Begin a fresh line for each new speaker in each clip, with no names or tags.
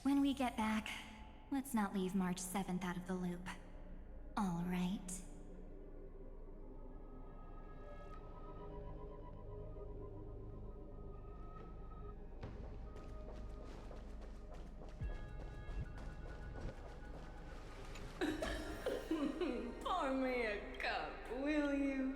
When we get back, let's not leave March 7th out of the loop. All right.
Pour me a cup, will you?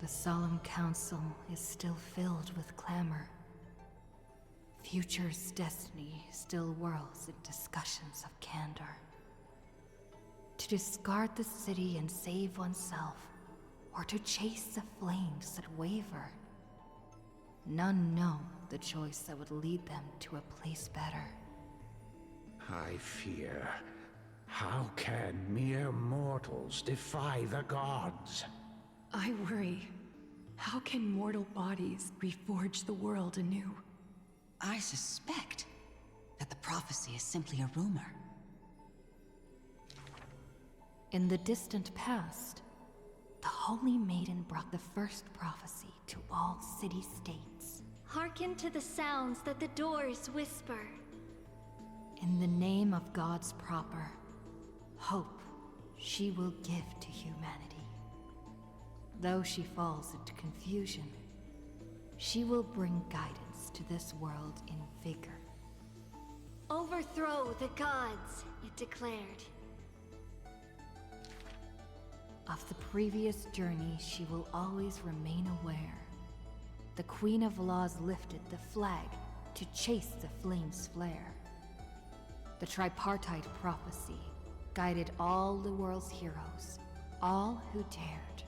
The solemn council is still filled with clamor. Future's destiny still whirls in discussions of candor. To discard the city and save oneself, or to chase the flames that waver. None know the choice that would lead them to a place better.
I fear. How can mere mortals defy the gods?
I worry. How can mortal bodies reforge the world anew?
I suspect that the prophecy is simply a rumor.
In the distant past, the Holy Maiden brought the first prophecy to all city-states.
Hearken to the sounds that the doors whisper.
In the name of God's proper, hope she will give to humanity. Though she falls into confusion, she will bring guidance to this world in vigor.
Overthrow the gods, it declared.
Of the previous journey, she will always remain aware. The Queen of Laws lifted the flag to chase the flames' flare. The tripartite prophecy guided all the world's heroes, all who dared.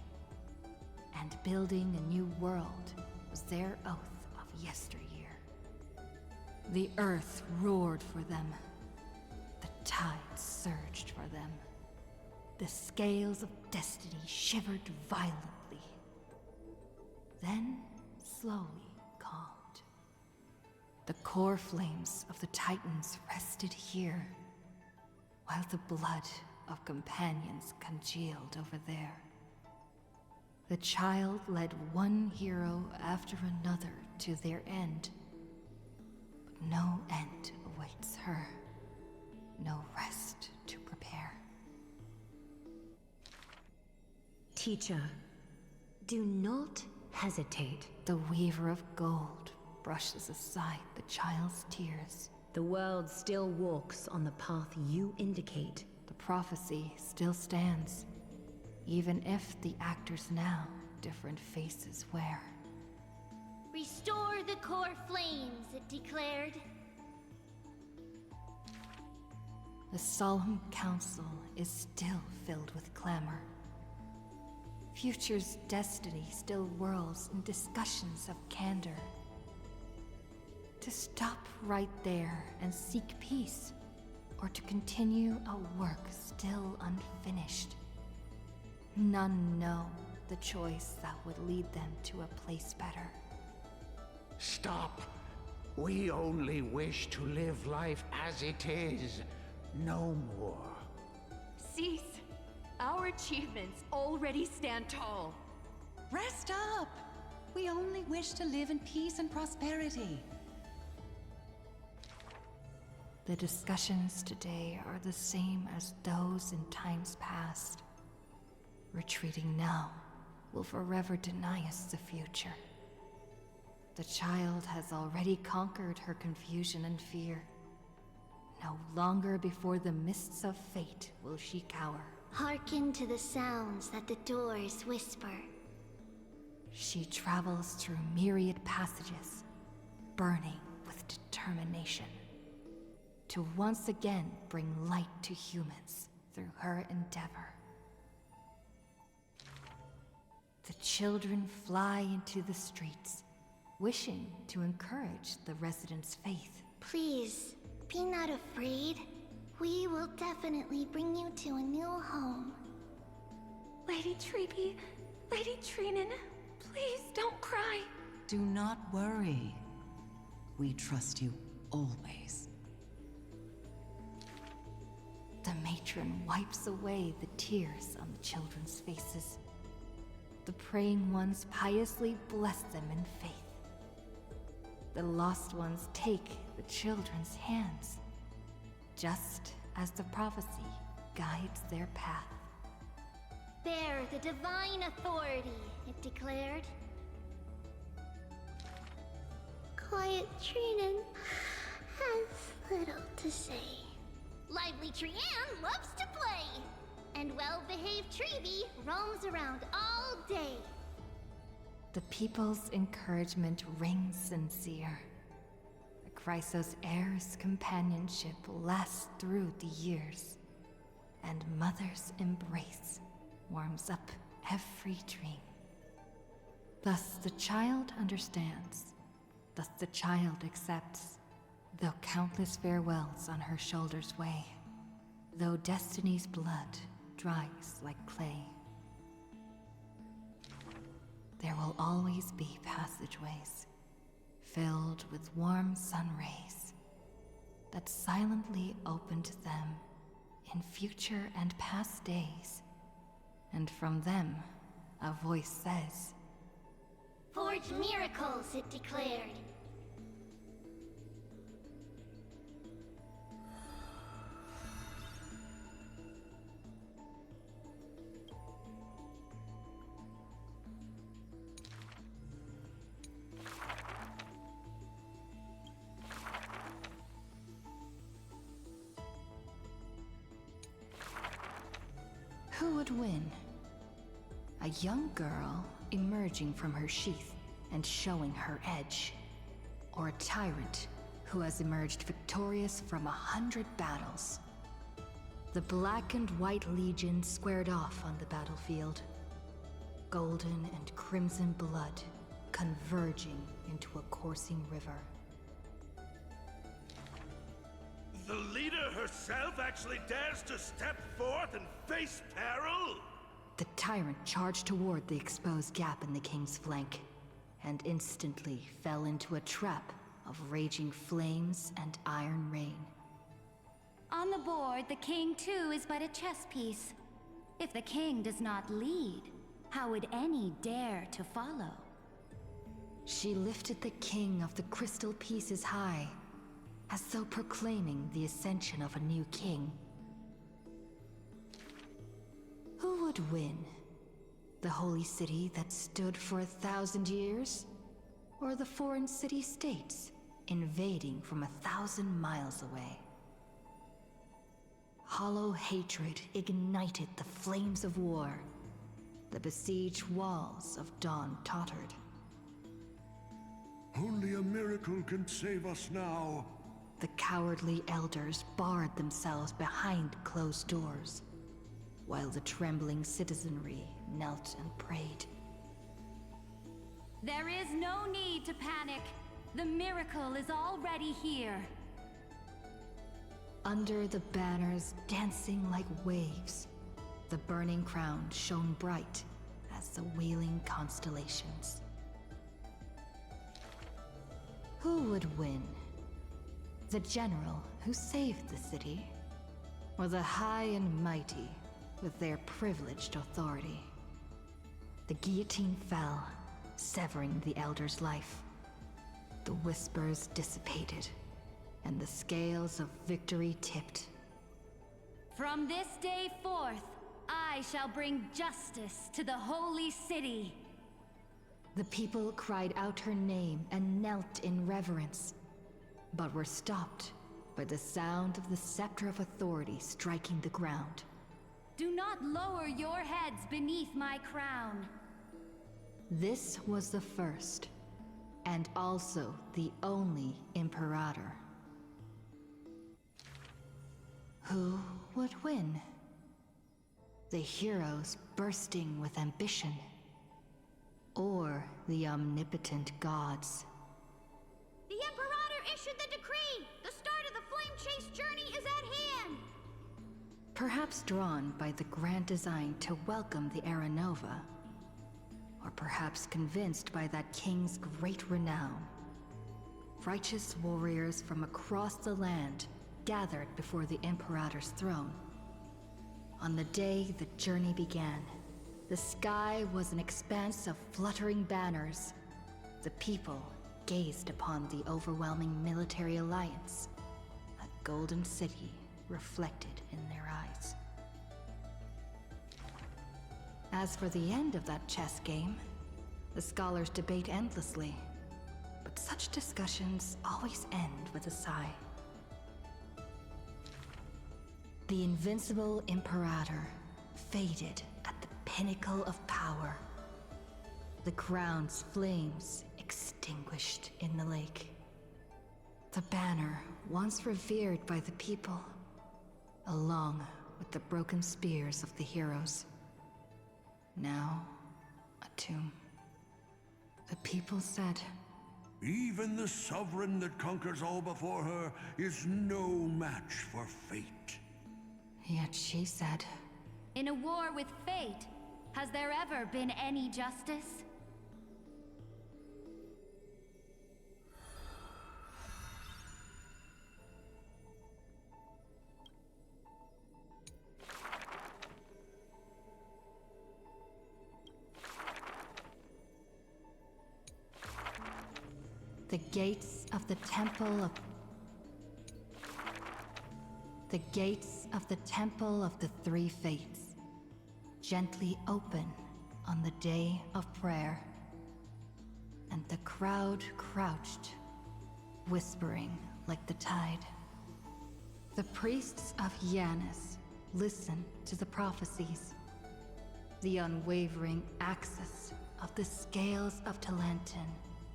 And building a new world was their oath of yesteryear. The earth roared for them. The tides surged for them. The scales of destiny shivered violently. Then slowly calmed. The core flames of the Titans rested here, while the blood of companions congealed over there. The child led one hero after another to their end. But no end awaits her. No rest to prepare.
Teacher, do not hesitate.
The weaver of gold brushes aside the child's tears.
The world still walks on the path you indicate.
The prophecy still stands. Even if the actors now different faces wear.
Restore the core flames, it declared.
The solemn council is still filled with clamor. Future's destiny still whirls in discussions of candor. To stop right there and seek peace, or to continue a work still unfinished. None know the choice that would lead them to a place better.
Stop! We only wish to live life as it is, no more.
Cease! Our achievements already stand tall.
Rest up! We only wish to live in peace and prosperity.
The discussions today are the same as those in times past. Retreating now will forever deny us the future. The child has already conquered her confusion and fear. No longer before the mists of fate will she cower.
Hearken to the sounds that the doors whisper.
She travels through myriad passages, burning with determination, to once again bring light to humans through her endeavor. The children fly into the streets, wishing to encourage the residents' faith.
Please, be not afraid. We will definitely bring you to a new home.
Lady Treeby, Lady Trinin, please don't cry.
Do not worry. We trust you always.
The matron wipes away the tears on the children's faces. The praying ones piously bless them in faith. The lost ones take the children's hands, just as the prophecy guides their path.
Bear the divine authority, it declared. Quiet Trinin has little to say. Lively Trianne loves to play, and well-behaved Treeby roams around all day.
The people's encouragement rings sincere. The Chrysos heir's companionship lasts through the years, and Mother's embrace warms up every dream. Thus the child understands, thus the child accepts, though countless farewells on her shoulders weigh, though destiny's blood dries like clay. There will always be passageways, filled with warm sun rays, that silently open to them in future and past days, and from them a voice says,
Forge miracles, it declared.
Who would win? A young girl emerging from her sheath and showing her edge, or a tyrant who has emerged victorious from 100 battles. The Black and White Legion squared off on the battlefield, golden and crimson blood converging into a coursing river.
The leader herself actually dares to step forth and face peril?
The tyrant charged toward the exposed gap in the king's flank, and instantly fell into a trap of raging flames and iron rain.
On the board, the king too is but a chess piece. If the king does not lead, how would any dare to follow?
She lifted the king of the crystal pieces high, as though proclaiming the ascension of a new king. Who would win? The holy city that stood for 1,000 years? Or the foreign city-states invading from 1,000 miles away? Hollow hatred ignited the flames of war. The besieged walls of Dawn tottered.
Only a miracle can save us now.
The cowardly elders barred themselves behind closed doors. while the trembling citizenry knelt and prayed.
There is no need to panic. The miracle is already here.
Under the banners dancing like waves, the burning crown shone bright as the wheeling constellations. Who would win? The general who saved the city, or the high and mighty with their privileged authority? The guillotine fell, severing the Elder's life. The whispers dissipated, and the scales of victory tipped.
From this day forth, I shall bring justice to the holy city.
The people cried out her name and knelt in reverence, but were stopped by the sound of the scepter of authority striking the ground.
Do not lower your heads beneath my crown.
This was the first, and also the only Imperator. Who would win? The heroes bursting with ambition, or the omnipotent gods?
The Imperator issued the decree! The start of the Flame Chase journey is at hand!
Perhaps drawn by the grand design to welcome the Era Nova, or perhaps convinced by that king's great renown. Righteous warriors from across the land gathered before the Imperator's throne. On the day the journey began, the sky was an expanse of fluttering banners. The people gazed upon the overwhelming military alliance, a golden city reflected in their eyes. As for the end of that chess game, the scholars debate endlessly, but such discussions always end with a sigh. The invincible Imperator faded at the pinnacle of power. The crown's flames extinguished in the lake. The banner, once revered by the people, along with the broken spears of the heroes, now a tomb. The people said,
Even the sovereign that conquers all before her is no match for fate.
Yet she said,
In a war with fate, has there ever been any justice?
The gates of the Temple of the Three Fates gently open on the day of prayer, and the crowd crouched, whispering like the tide. The priests of Yanis listen to the prophecies. The unwavering axis of the scales of Talantin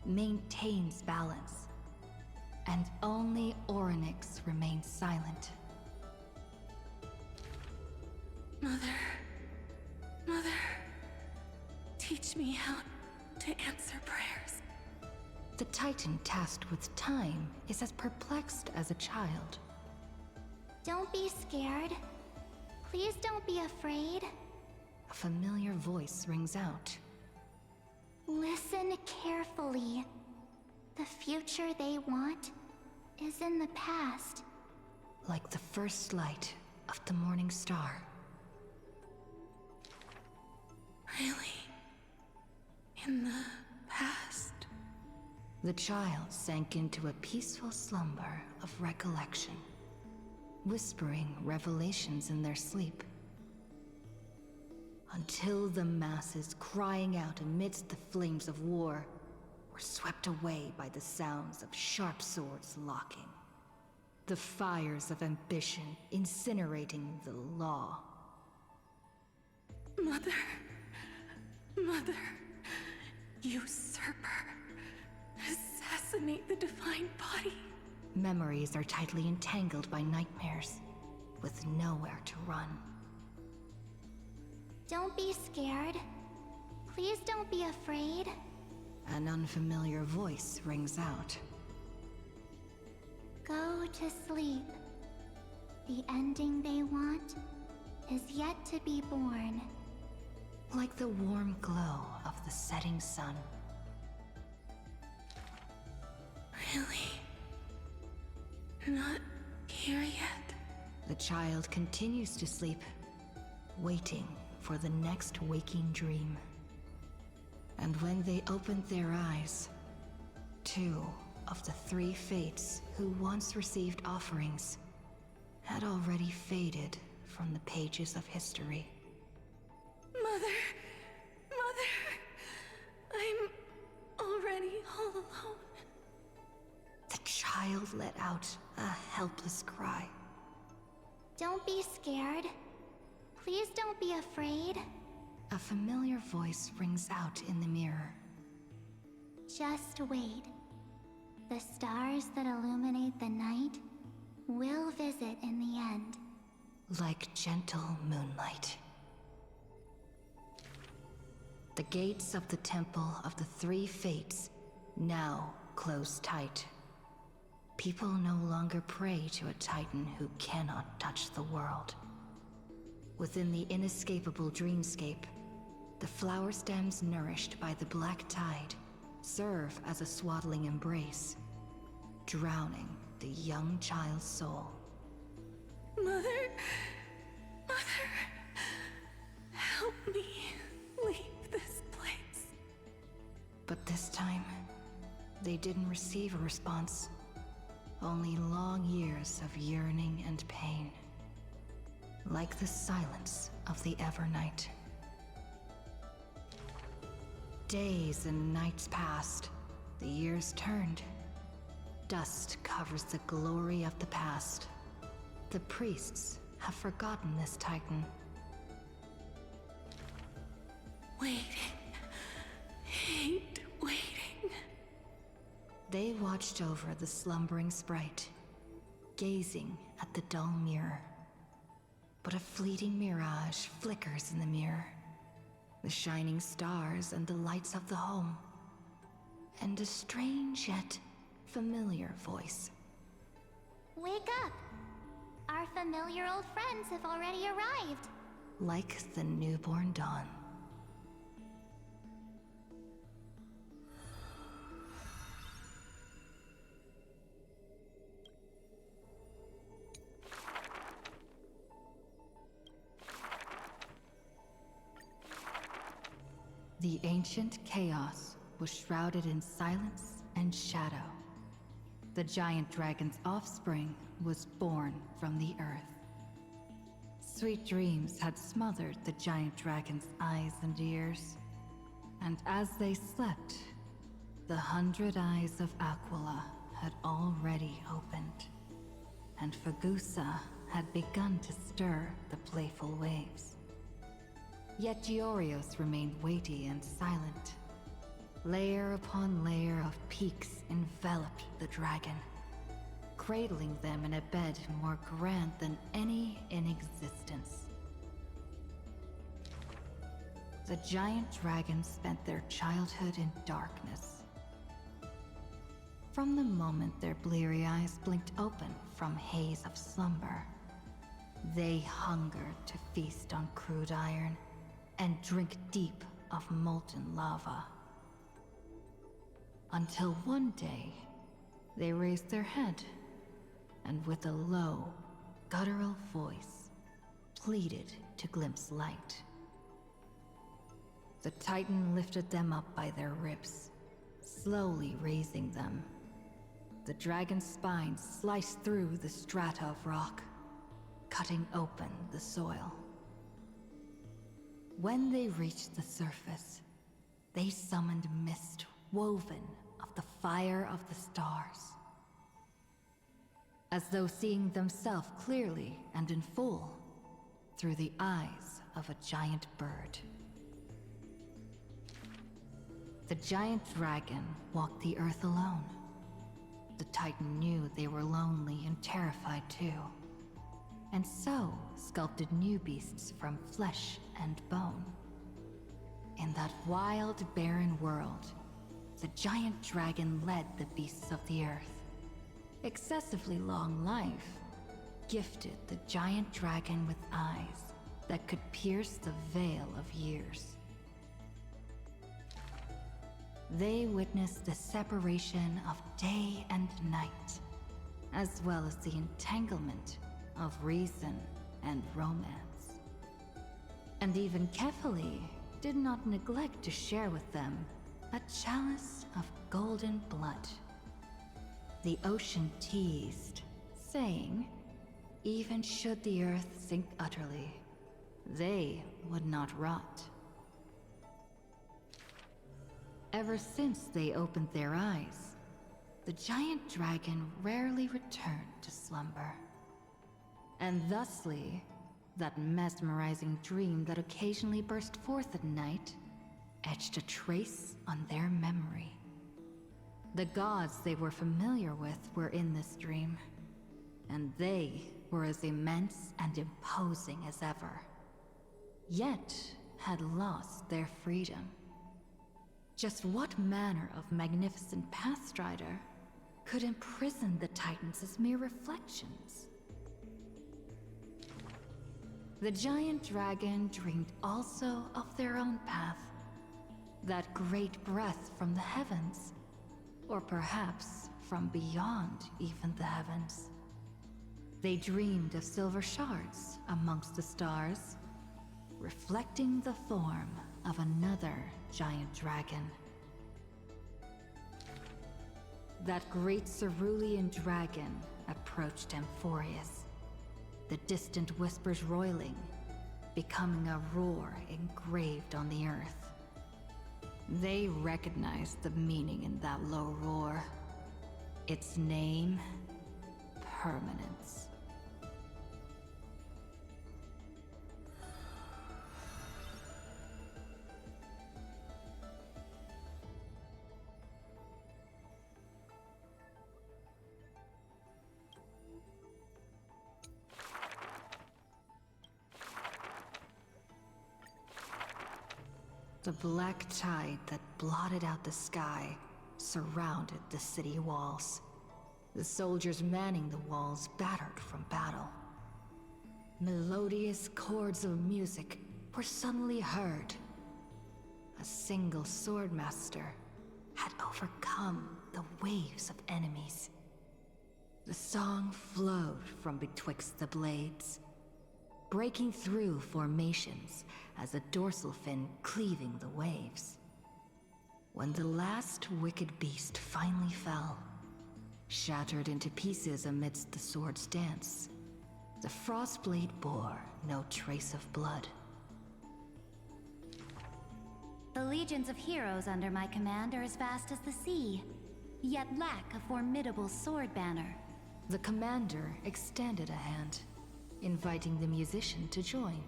maintains balance, and only Orynyx remains silent.
Mother, teach me how to answer prayers.
The Titan tasked with time is as perplexed as a child.
Don't be scared. Please don't be afraid.
A familiar voice rings out.
Listen carefully. The future they want is in the past.
Like the first light of the morning star.
Really? In the past?
The child sank into a peaceful slumber of recollection, whispering revelations in their sleep. Until the masses crying out amidst the flames of war were swept away by the sounds of sharp swords locking. The fires of ambition incinerating the law.
Mother, usurper, assassinate the divine body.
Memories are tightly entangled by nightmares, with nowhere to run.
Don't be scared. Please don't be afraid.
An unfamiliar voice rings out.
Go to sleep. The ending they want is yet to be born.
Like the warm glow of the setting sun.
Really? Not here yet?
The child continues to sleep, waiting for the next waking dream. And when they opened their eyes, 2 of the 3 fates who once received offerings had already faded from the pages of history.
Mother! I'm already all alone.
The child let out a helpless cry.
Don't be scared. Please don't be afraid.
A familiar voice rings out in the mirror.
Just wait. The stars that illuminate the night will visit in the end.
Like gentle moonlight. The gates of the Temple of the 3 Fates now close tight. People no longer pray to a titan who cannot touch the world. Within the inescapable dreamscape, the flower stems nourished by the black tide serve as a swaddling embrace, drowning the young child's soul.
Mother, help me leave this place.
But this time, they didn't receive a response. Only long years of yearning and pain. Like the silence of the Evernight. Days and nights passed. The years turned. Dust covers the glory of the past. The priests have forgotten this titan.
Waiting. Hate waiting.
They watched over the slumbering sprite, gazing at the dull mirror. But a fleeting mirage flickers in the mirror. The shining stars and the lights of the home. And a strange yet familiar voice.
Wake up! Our familiar old friends have already arrived.
Like the newborn dawn. The ancient chaos was shrouded in silence and shadow. The giant dragon's offspring was born from the earth. Sweet dreams had smothered the giant dragon's eyes and ears. And as they slept, the 100 eyes of Aquila had already opened. And Fagusa had begun to stir the playful waves. Yet Giorios remained weighty and silent. Layer upon layer of peaks enveloped the dragon, cradling them in a bed more grand than any in existence. The giant dragons spent their childhood in darkness. From the moment their bleary eyes blinked open from haze of slumber, they hungered to feast on crude iron and drink deep of molten lava. Until one day, they raised their head, and with a low, guttural voice, pleaded to glimpse light. The Titan lifted them up by their ribs, slowly raising them. The dragon's spine sliced through the strata of rock, cutting open the soil. When they reached the surface, they summoned mist woven of the fire of the stars. As though seeing themselves clearly and in full, through the eyes of a giant bird. The giant dragon walked the earth alone. The Titan knew they were lonely and terrified too. and so sculpted new beasts from flesh and bone. In that wild, barren world, the giant dragon led the beasts of the earth. Excessively long life gifted the giant dragon with eyes that could pierce the veil of years. They witnessed the separation of day and night, as well as the entanglement of reason and romance. And even Kefali did not neglect to share with them a chalice of golden blood. The ocean teased, saying, even should the earth sink utterly, they would not rot. Ever since they opened their eyes, the giant dragon rarely returned to slumber. And thusly, that mesmerizing dream that occasionally burst forth at night etched a trace on their memory. The gods they were familiar with were in this dream, and they were as immense and imposing as ever, yet had lost their freedom. Just what manner of magnificent pathstrider could imprison the Titans as mere reflections? The giant dragon dreamed also of their own path, that great breath from the heavens, or perhaps from beyond even the heavens. They dreamed of silver shards amongst the stars, reflecting the form of another giant dragon. That great cerulean dragon approached Amphorius, the distant whispers roiling, becoming a roar engraved on the earth. They recognized the meaning in that low roar. Its name, permanence. The black tide that blotted out the sky surrounded the city walls. The soldiers manning the walls battered from battle. Melodious chords of music were suddenly heard. A single swordmaster had overcome the waves of enemies. The song flowed from betwixt the blades, breaking through formations as a dorsal fin cleaving the waves. When the last wicked beast finally fell, shattered into pieces amidst the sword's dance, the Frostblade bore no trace of blood.
The legions of heroes under my command are as vast as the sea, yet lack a formidable sword banner.
The commander extended a hand, inviting the musician to join.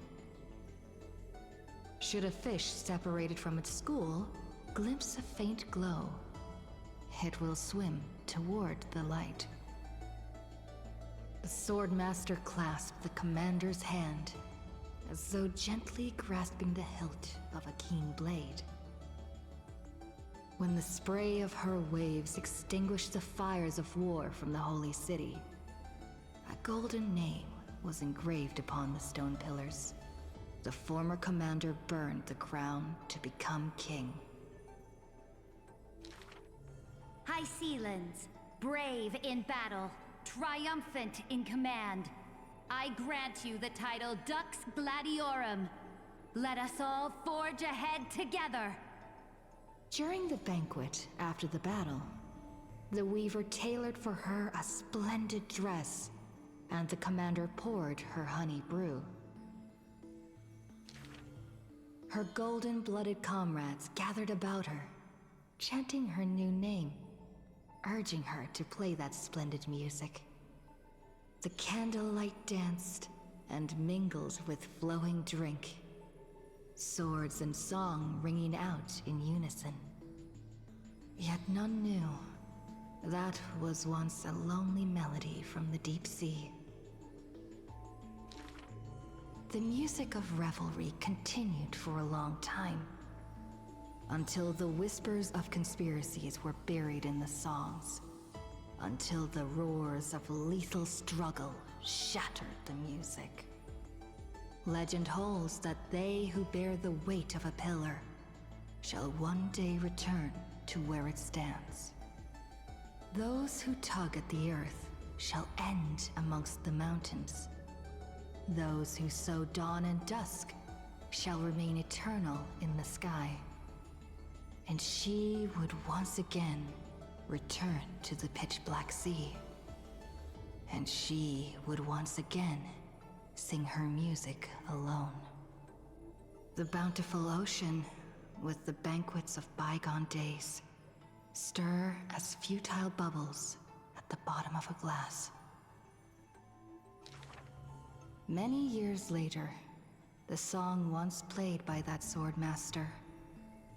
Should a fish separated from its school glimpse a faint glow, it will swim toward the light. The swordmaster clasped the commander's hand, as though gently grasping the hilt of a keen blade. When the spray of her waves extinguished the fires of war from the holy city, a golden name was engraved upon the stone pillars. The former commander burned the crown to become king.
High Sealands, brave in battle, triumphant in command, I grant you the title Dux Gladiorum. Let us all forge ahead together.
During the banquet after the battle, the weaver tailored for her a splendid dress, and the commander poured her honey brew. Her golden-blooded comrades gathered about her, chanting her new name, urging her to play that splendid music. The candlelight danced and mingled with flowing drink, swords and song ringing out in unison. Yet none knew that was once a lonely melody from the deep sea. The music of revelry continued for a long time, until the whispers of conspiracies were buried in the songs, until the roars of lethal struggle shattered the music. Legend holds that they who bear the weight of a pillar shall one day return to where it stands. Those who tug at the earth shall end amongst the mountains. Those who sow dawn and dusk shall remain eternal in the sky. And she would once again return to the pitch-black sea. And she would once again sing her music alone. The bountiful ocean, with the banquets of bygone days, stir as futile bubbles at the bottom of a glass. Many years later, the song once played by that swordmaster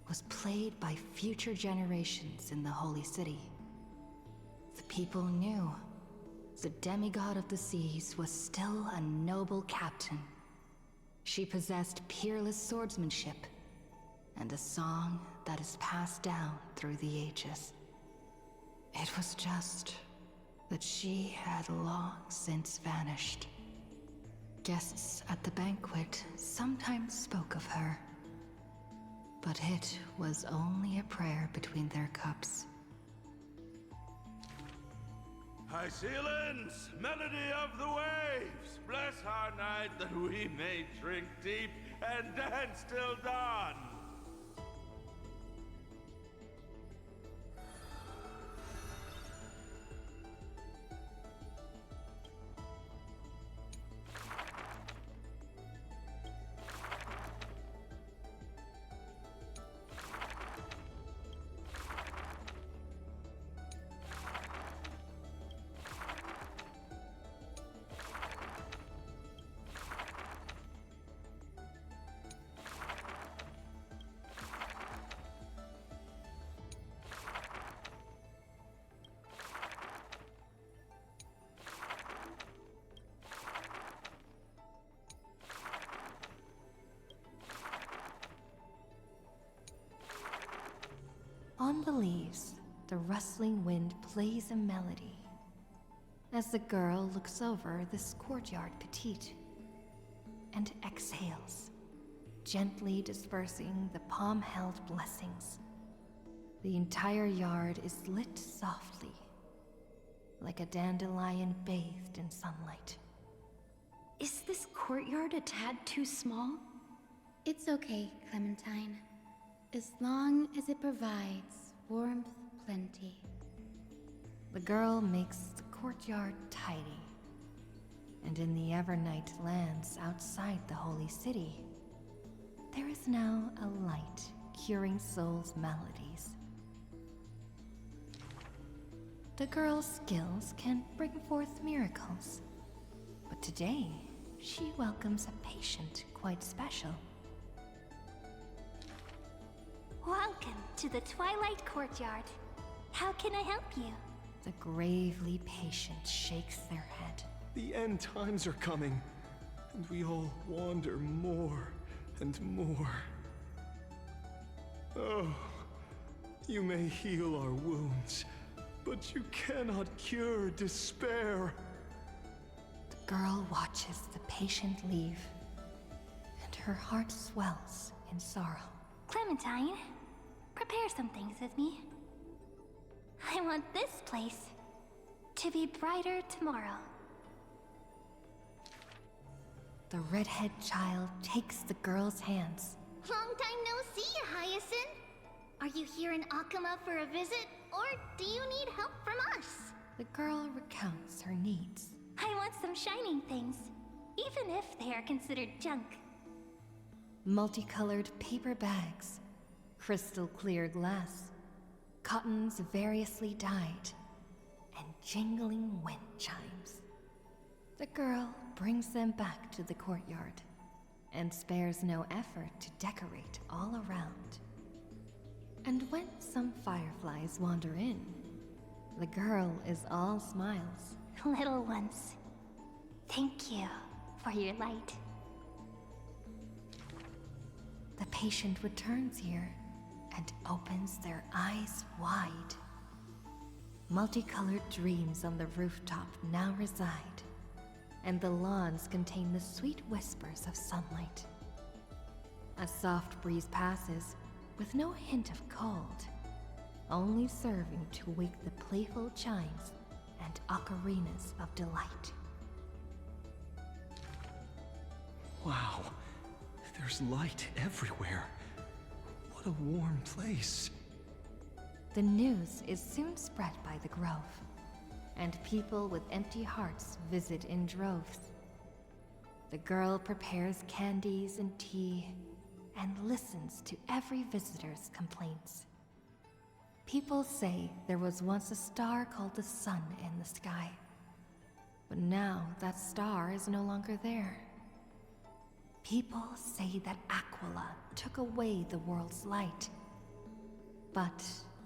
was played by future generations in the Holy City. The people knew the demigod of the seas was still a noble captain. She possessed peerless swordsmanship and a song that is passed down through the ages. It was just that she had long since vanished. Guests at the banquet sometimes spoke of her, but it was only a prayer between their cups.
High Sealands, melody of the waves, bless our night that we may drink deep and dance till dawn.
On the leaves, the rustling wind plays a melody as the girl looks over this courtyard petite and exhales, gently dispersing the palm-held blessings. The entire yard is lit softly, like a dandelion bathed in sunlight.
Is this courtyard a tad too small?
It's okay, Clementine. As long as it provides warmth plenty.
The girl makes the courtyard tidy, and in the Evernight lands outside the Holy City, there is now a light curing souls' maladies. The girl's skills can bring forth miracles, but today she welcomes a patient quite special.
Welcome to the Twilight Courtyard. How can I help you?
The gravely patient shakes their head.
The end times are coming, and we all wander more and more. Oh, you may heal our wounds, but you cannot cure despair.
The girl watches the patient leave, and her heart swells in sorrow.
Clementine, prepare some things with me. I want this place to be brighter tomorrow.
The redhead child takes the girl's hands.
Long time no see, Hyacinth. Are you here in Akama for a visit, or do you need help from us?
The girl recounts her needs.
I want some shining things, even if they are considered junk.
Multicolored paper bags, crystal clear glass, cottons variously dyed, and jingling wind chimes. The girl brings them back to the courtyard and spares no effort to decorate all around. And when some fireflies wander in, the girl is all smiles.
Little ones, thank you for your light.
patient returns here and opens their eyes wide. Multicolored dreams on the rooftop now reside, and the lawns contain the sweet whispers of sunlight. A soft breeze passes with no hint of cold, only serving to wake the playful chimes and ocarinas of delight.
Wow, there's light everywhere. What a warm place.
The news is soon spread by the grove, and people with empty hearts visit in droves. The girl prepares candies and tea and listens to every visitor's complaints. People say there was once a star called the sun in the sky, but now that star is no longer there. People say that Aquila took away the world's light, but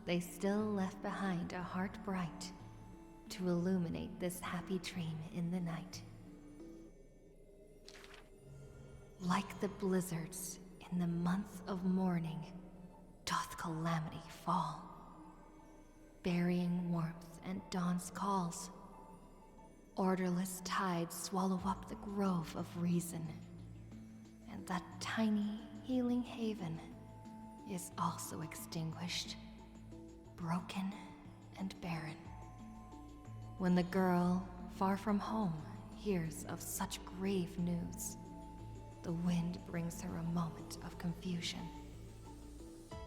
they still left behind a heart bright to illuminate this happy dream in the night. Like the blizzards in the month of mourning, doth calamity fall, burying warmth and dawn's calls. Orderless tides swallow up the grove of reason, and that tiny, healing haven is also extinguished, broken and barren. When the girl, far from home, hears of such grave news, the wind brings her a moment of confusion.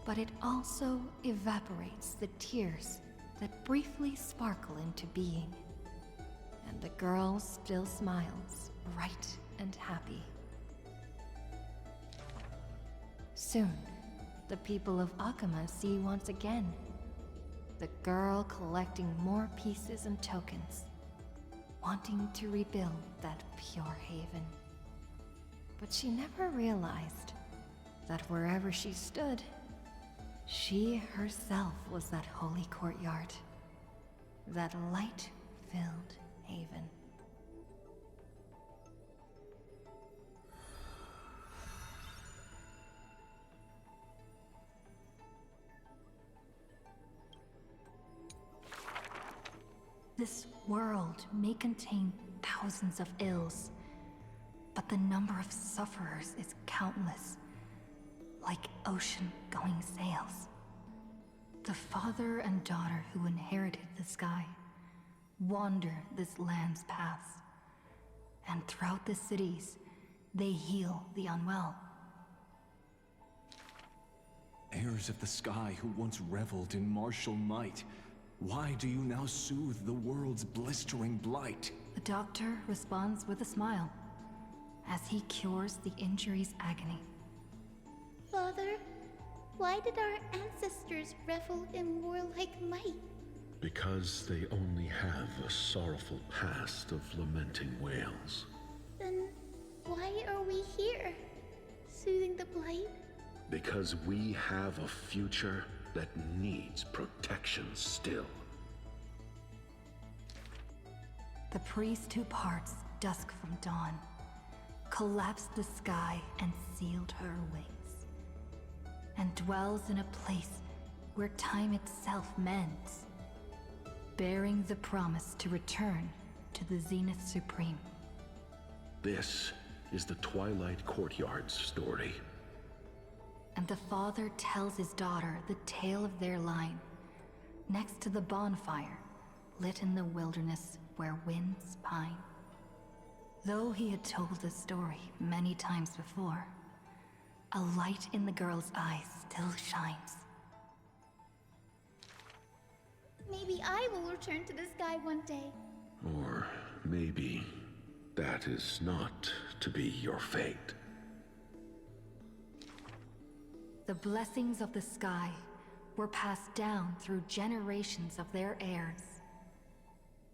But it also evaporates the tears that briefly sparkle into being, and the girl still smiles, bright and happy. Soon, the people of Akama see once again the girl collecting more pieces and tokens, wanting to rebuild that pure haven. But she never realized that wherever she stood, she herself was that holy courtyard, that light-filled haven. This world may contain thousands of ills, but the number of sufferers is countless, like ocean-going sails. The father and daughter who inherited the sky wander this land's paths, and throughout the cities, they heal the unwell.
Heirs of the sky who once reveled in martial might, why do you now soothe the world's blistering blight?
The doctor responds with a smile as he cures the injury's agony.
Father, why did our ancestors revel in warlike might?
Because they only have a sorrowful past of lamenting wails.
Then why are we here, soothing the blight?
Because we have a future that needs protection still.
The priest who parts dusk from dawn collapsed the sky and sealed her wings, and dwells in a place where time itself mends, bearing the promise to return to the Zenith Supreme.
This is the Twilight Courtyard's story.
And the father tells his daughter the tale of their line, next to the bonfire, lit in the wilderness where winds pine. Though he had told the story many times before, a light in the girl's eyes still shines.
Maybe I will return to the sky one day.
Or maybe that is not to be your fate.
The blessings of the sky were passed down through generations of their heirs.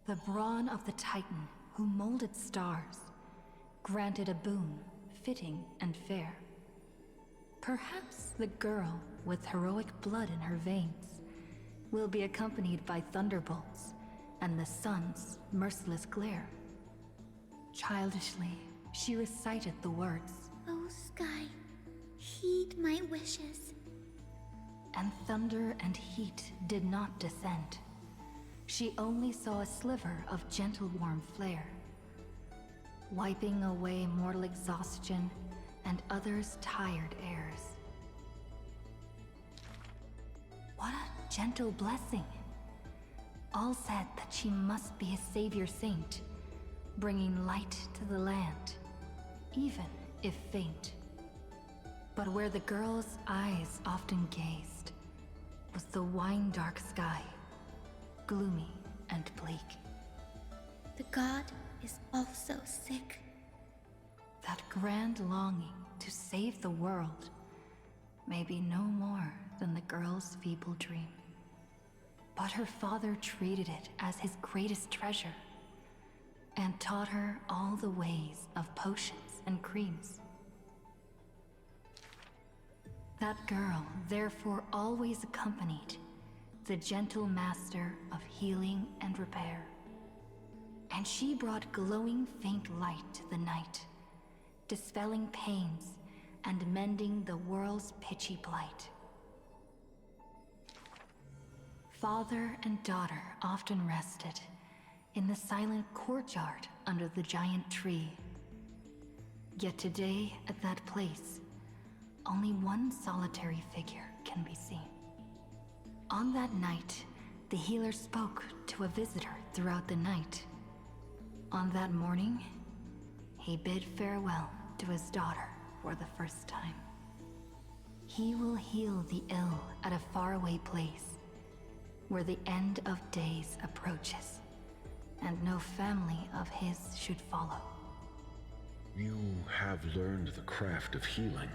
The brawn of the Titan who molded stars granted a boon fitting and fair. Perhaps the girl with heroic blood in her veins will be accompanied by thunderbolts and the sun's merciless glare. Childishly, she recited the words,
Oh, sky, Heed my wishes.
And thunder and heat did not descend. She only saw a sliver of gentle warm flare, wiping away mortal exhaustion and others' tired airs. What a gentle blessing! All said that she must be a savior saint, bringing light to the land, even if faint. But where the girl's eyes often gazed was the wine-dark sky, gloomy and bleak.
The god is also sick.
That grand longing to save the world may be no more than the girl's feeble dream. But her father treated it as his greatest treasure and taught her all the ways of potions and creams. That girl therefore always accompanied the gentle master of healing and repair. And she brought glowing faint light to the night, dispelling pains and mending the world's pitchy blight. Father and daughter often rested in the silent courtyard under the giant tree. Yet today, at that place, only one solitary figure can be seen. On that night, the healer spoke to a visitor throughout the night. On that morning, he bid farewell to his daughter for the first time. He will heal the ill at a faraway place, where the end of days approaches, and no family of his should follow.
You have learned the craft of healing,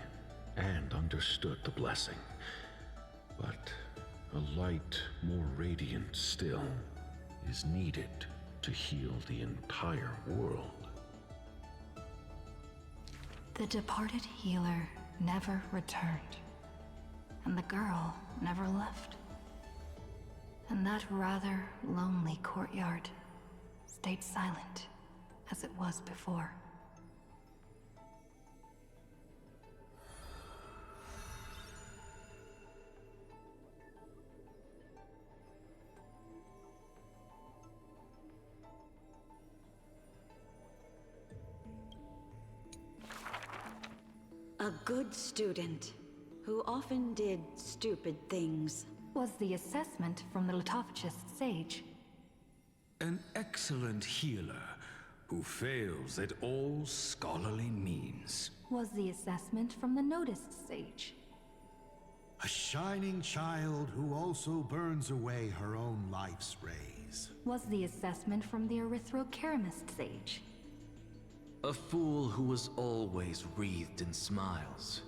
and understood the blessing. But a light more radiant still is needed to heal the entire world.
The departed healer never returned, and the girl never left. And that rather lonely courtyard stayed silent as it was before.
A good student, who often did stupid things.
Was the assessment from the lithophagus sage.
An excellent healer, who fails at all scholarly means.
Was the assessment from the noticed sage.
A shining child who also burns away her own life's rays.
Was the assessment from the erythrokeramist sage.
A fool who was always wreathed in smiles,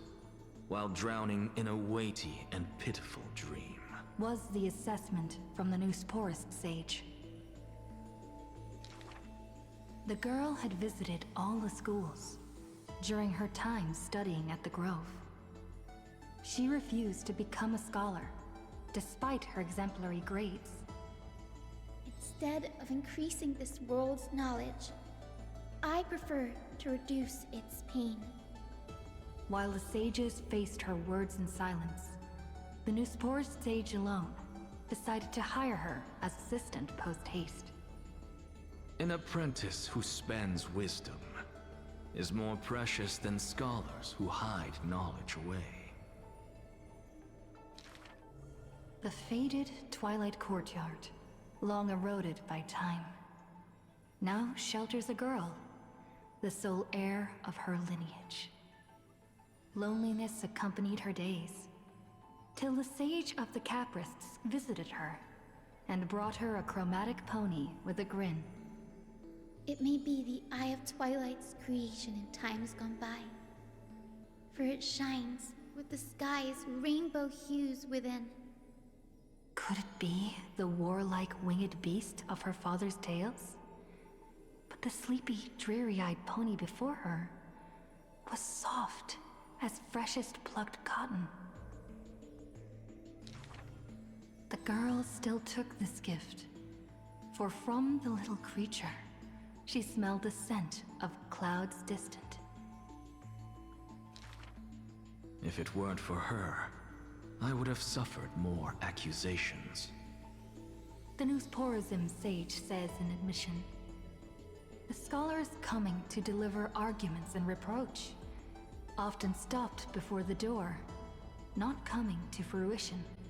while drowning in a weighty and pitiful dream.
Was the assessment from the Newsporist sage. The girl had visited all the schools during her time studying at the Grove. She refused to become a scholar, despite her exemplary grades.
Instead of increasing this world's knowledge, I prefer to reduce its pain.
While the sages faced her words in silence, the Newsporist sage alone decided to hire her as assistant post-haste.
An apprentice who spends wisdom is more precious than scholars who hide knowledge away.
The faded twilight courtyard, long eroded by time, now shelters a girl, the sole heir of her lineage. Loneliness accompanied her days, till the sage of the Caprists visited her and brought her a chromatic pony with a grin.
It may be the Eye of Twilight's creation in times gone by, for it shines with the sky's rainbow hues within.
Could it be the warlike winged beast of her father's tales? But the sleepy, dreary-eyed pony before her was soft as freshest plucked cotton. The girl still took this gift, for from the little creature, she smelled the scent of clouds distant.
If it weren't for her, I would have suffered more accusations.
The Newsporism sage says in admission, the scholar is coming to deliver arguments and reproach, often stopped before the door, not coming to fruition.